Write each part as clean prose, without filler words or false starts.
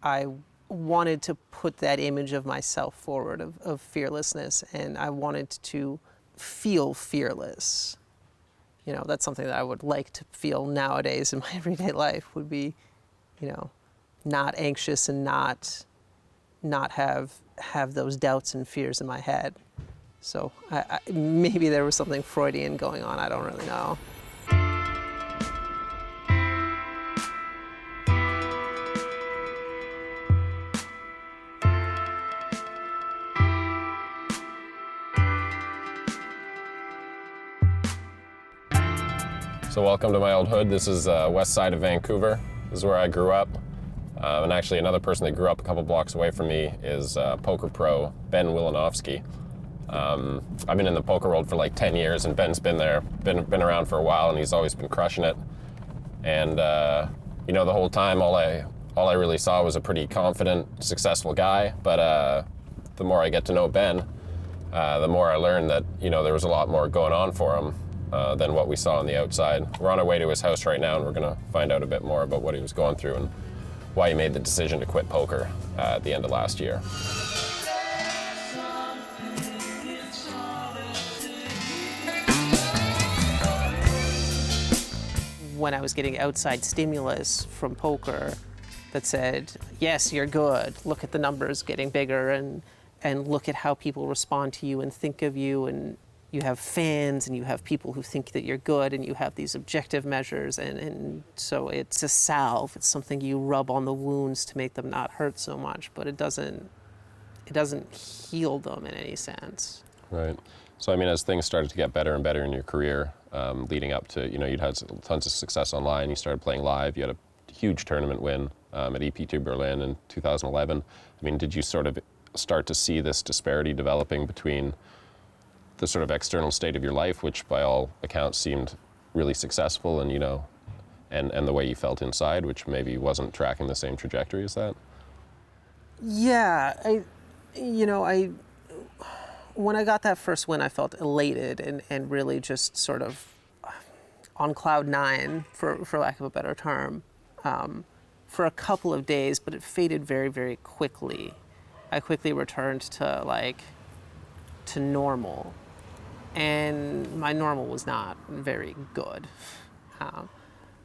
I wanted to put that image of myself forward of fearlessness, and I wanted to feel fearless. You know, that's something that I would like to feel nowadays in my everyday life, would be, you know, not anxious and not have those doubts and fears in my head. So maybe there was something Freudian going on, I don't really know. So welcome to my old hood. This is west side of Vancouver. This is where I grew up. And actually another person that grew up a couple blocks away from me is poker pro Ben Wilinofsky. I've been in the poker world for like 10 years, and Ben's been around for a while, and he's always been crushing it. And you know, the whole time all I really saw was a pretty confident, successful guy. But the more I get to know Ben, the more I learned that, you know, there was a lot more going on for him than what we saw on the outside. We're on our way to his house right now, and we're going to find out a bit more about what he was going through and why he made the decision to quit poker at the end of last year. When I was getting outside stimulus from poker that said, yes, you're good, look at the numbers getting bigger, and look at how people respond to you and think of you, and you have fans and you have people who think that you're good, and you have these objective measures, and so it's a salve. It's something you rub on the wounds to make them not hurt so much, but it doesn't heal them in any sense. Right. So I mean, as things started to get better and better in your career, leading up to, you know, you'd had tons of success online, you started playing live, you had a huge tournament win at EP2 Berlin in 2011. I mean, did you sort of start to see this disparity developing between the sort of external state of your life, which by all accounts seemed really successful, and, you know, and the way you felt inside, which maybe wasn't tracking the same trajectory as that? Yeah, when I got that first win, I felt elated and really just sort of on cloud nine, for lack of a better term, for a couple of days, but it faded very, very quickly. I quickly returned to normal. And my normal was not very good.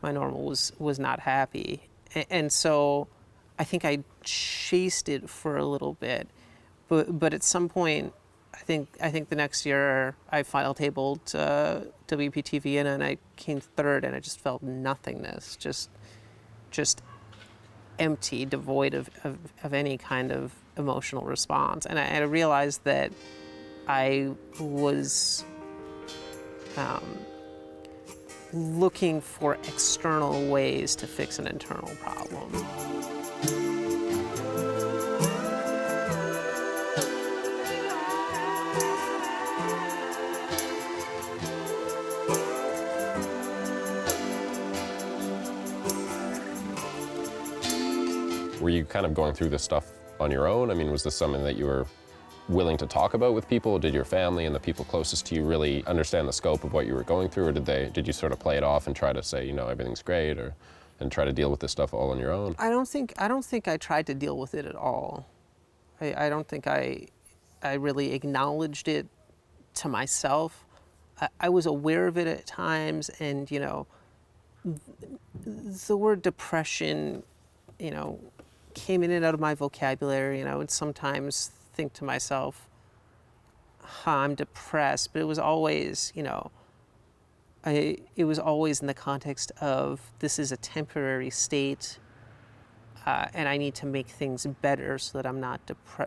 My normal was not happy. And so I think I chased it for a little bit. But at some point, I think the next year I final tabled WPT and I came third, and I just felt nothingness, just empty, devoid of any kind of emotional response. And I realized that I was looking for external ways to fix an internal problem. Were you kind of going through this stuff on your own? I mean, was this something that you were willing to talk about with people? Did your family and the people closest to you really understand the scope of what you were going through, or did you sort of play it off and try to say, you know, everything's great, and try to deal with this stuff all on your own? I don't think I tried to deal with it at all. I don't think I really acknowledged it to myself. I was aware of it at times, and, you know, the word depression, you know, came in and out of my vocabulary, and I would sometimes think to myself, I'm depressed, but it was always, you know, it was always in the context of, this is a temporary state, and I need to make things better so that I'm not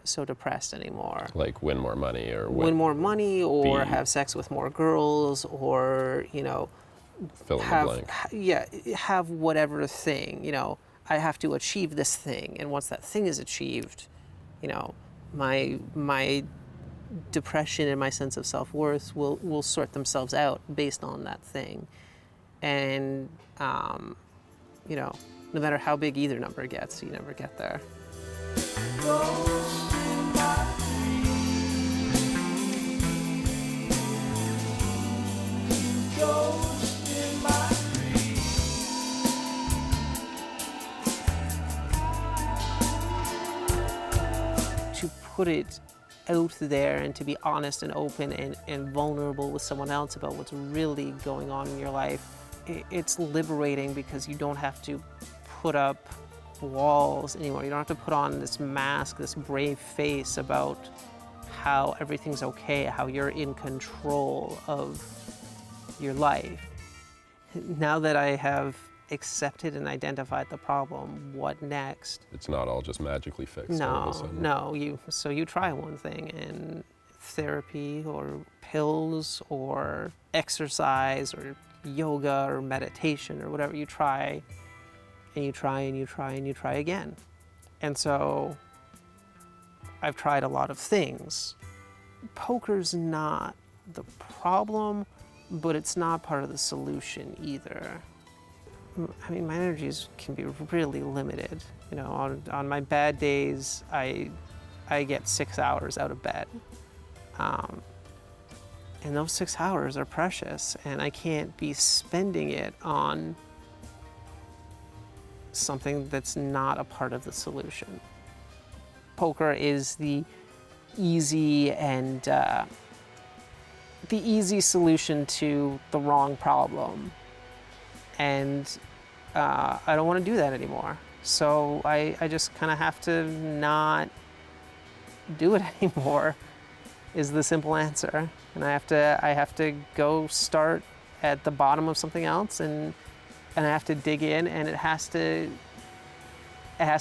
so depressed anymore. Like win more money, or win more money, or have sex with more girls, or, you know, fill in the blank. Have whatever thing, you know, I have to achieve this thing, and once that thing is achieved, you know, my depression and my sense of self-worth will sort themselves out based on that thing. And, you know, no matter how big either number gets, you never get there. put it out there and to be honest and open and vulnerable with someone else about what's really going on in your life, it's liberating because you don't have to put up walls anymore. You don't have to put on this mask, this brave face about how everything's okay, how you're in control of your life. Now that I have accepted and identified the problem, what next? It's not all just magically fixed all of a sudden. No. You try one thing, and therapy or pills or exercise or yoga or meditation or whatever, you try and you try and you try and you try again. And so I've tried a lot of things. Poker's not the problem, but it's not part of the solution either. I mean, my energies can be really limited. You know, on my bad days, I get 6 hours out of bed. And those 6 hours are precious, and I can't be spending it on something that's not a part of the solution. Poker is the easy and the easy solution to the wrong problem. And I don't want to do that anymore. So I just kind of have to not do it anymore, is the simple answer. And I have to go start at the bottom of something else, and I have to dig in, and it has to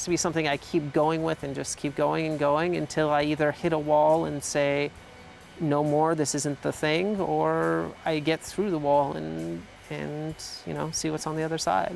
be something I keep going with and just keep going and going until I either hit a wall and say, no more, this isn't the thing, or I get through the wall and you know, see what's on the other side.